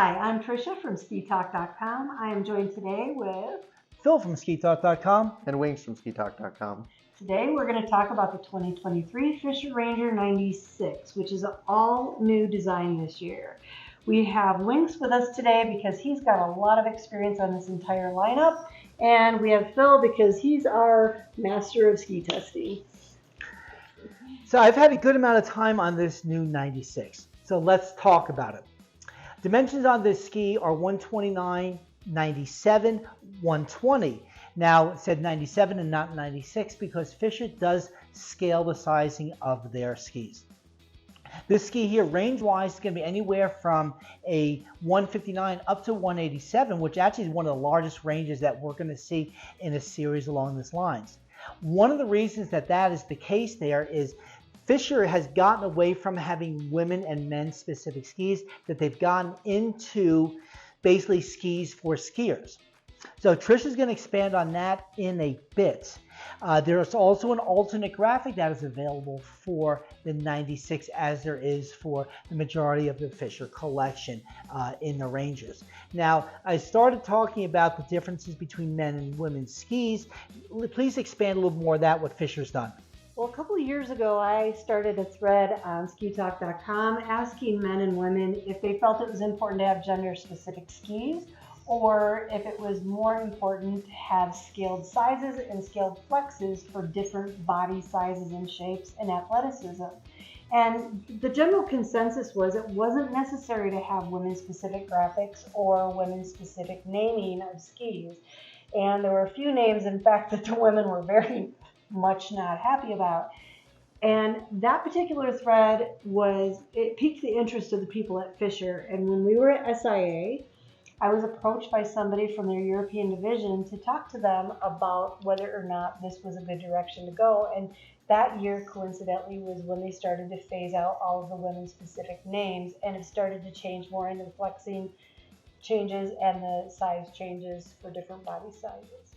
Hi, I'm Tricia from SkiTalk.com. I am joined today with Phil from SkiTalk.com and Wings from SkiTalk.com. Today we're going to talk about the 2023 Fischer Ranger 96, which is an all-new design this year. We have Wings with us today because he's got a lot of experience on this entire lineup, and we have Phil because he's our master of ski testing. So I've had a good amount of time on this new 96, so let's talk about it. Dimensions on this ski are 129, 97, 120. Now it said 97 and not 96 because Fischer does scale the sizing of their skis. This ski here, range-wise, is going to be anywhere from a 159 up to 187, which actually is one of the largest ranges that we're going to see in a series along these lines. One of the reasons that that is the case there is Fischer has gotten away from having women and men specific skis, that they've gotten into basically skis for skiers. So Trish is going to expand on that in a bit. There's also an alternate graphic that is available for the 96 as there is for the majority of the Fischer collection in the Rangers. Now, I started talking about the differences between men and women's skis. Please expand a little more on that, what Fischer's done. Well, a couple of years ago, I started a thread on SkiTalk.com asking men and women if they felt it was important to have gender-specific skis or if it was more important to have scaled sizes and scaled flexes for different body sizes and shapes and athleticism. And the general consensus was it wasn't necessary to have women-specific graphics or women-specific naming of skis. And there were a few names, in fact, that the women were very much not happy about. And that particular thread it piqued the interest of the people at Fischer. And when we were at SIA, I was approached by somebody from their European division to talk to them about whether or not this was a good direction to go. And that year, coincidentally, was when they started to phase out all of the women-specific names, and it started to change more into the flexing changes and the size changes for different body sizes.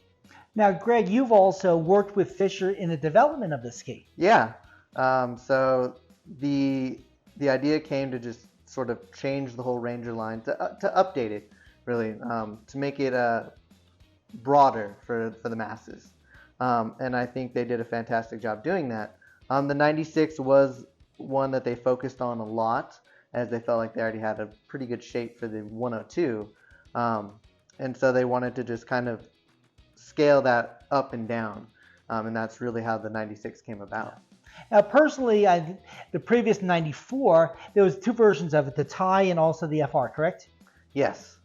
Now, Greg, you've also worked with Fischer in the development of the ski. Yeah. So the idea came to just sort of change the whole Ranger line, to update it, really, to make it broader for the masses. And I think they did a fantastic job doing that. The 96 was one that they focused on a lot, as they felt like they already had a pretty good shape for the 102. And so they wanted to just kind of scale that up and down, and that's really how the 96 came about. Now, personally, the previous 94, there was two versions of it, the Thai and also the FR, correct? Yes.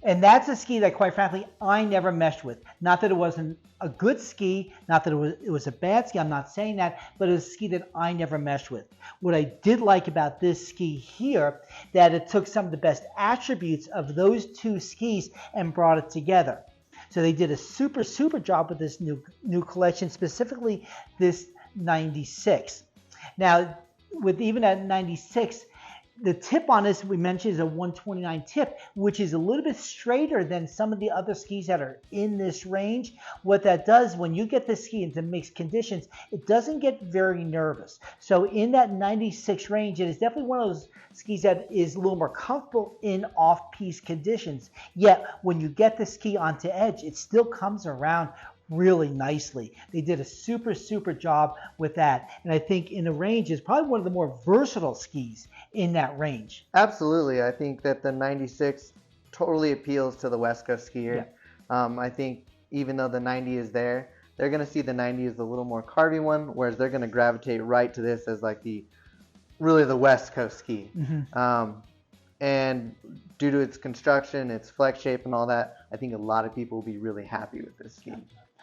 And that's a ski that, quite frankly, I never meshed with. Not that it wasn't a good ski, not that it was a bad ski, I'm not saying that, but it was a ski that I never meshed with. What I did like about this ski here, that it took some of the best attributes of those two skis and brought it together. So they did a super job with this new collection, specifically this 96. Now, with even at 96, the tip on this we mentioned is a 129 tip, which is a little bit straighter than some of the other skis that are in this range. What that does, when you get the ski into mixed conditions, it doesn't get very nervous. So in that 96 range, it is definitely one of those skis that is a little more comfortable in off-piste conditions. Yet when you get the ski onto edge, it still comes around really nicely. They did a super job with that. And I think in the range is probably one of the more versatile skis in that range. Absolutely. I think that the 96 totally appeals to the West Coast skier. Yeah. I think even though the 90 is there, they're going to see the 90 as a little more carvy one, whereas they're going to gravitate right to this as like really the West Coast ski. Mm-hmm. And due to its construction, its flex shape and all that, I think a lot of people will be really happy with this ski.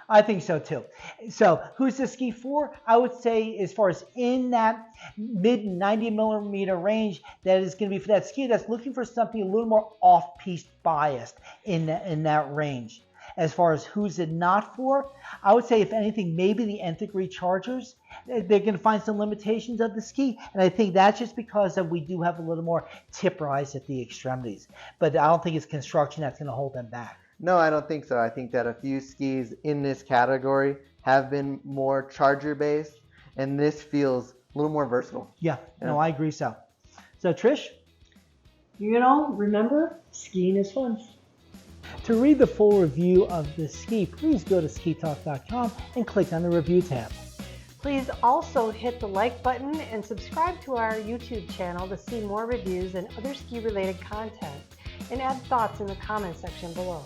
I think so too. So who's this ski for? I would say as far as in that mid 90 millimeter range, that is going to be for that ski that's looking for something a little more off-piste biased in that range. As far as who's it not for, I would say if anything, maybe the nth degree chargers. They're going to find some limitations of the ski, and I think that's just because we do have a little more tip rise at the extremities. But I don't think it's construction that's going to hold them back. No, I don't think so. I think that a few skis in this category have been more charger-based, and this feels a little more versatile. Yeah, no, I agree so. So, Trish? You know, remember, skiing is fun. To read the full review of this ski, please go to SkiTalk.com and click on the review tab. Please also hit the like button and subscribe to our YouTube channel to see more reviews and other ski-related content, and add thoughts in the comment section below.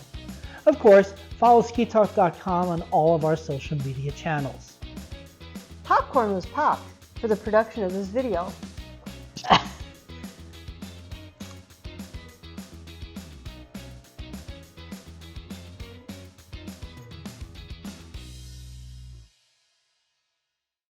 Of course, follow SkiTalk.com on all of our social media channels. Popcorn was popped for the production of this video.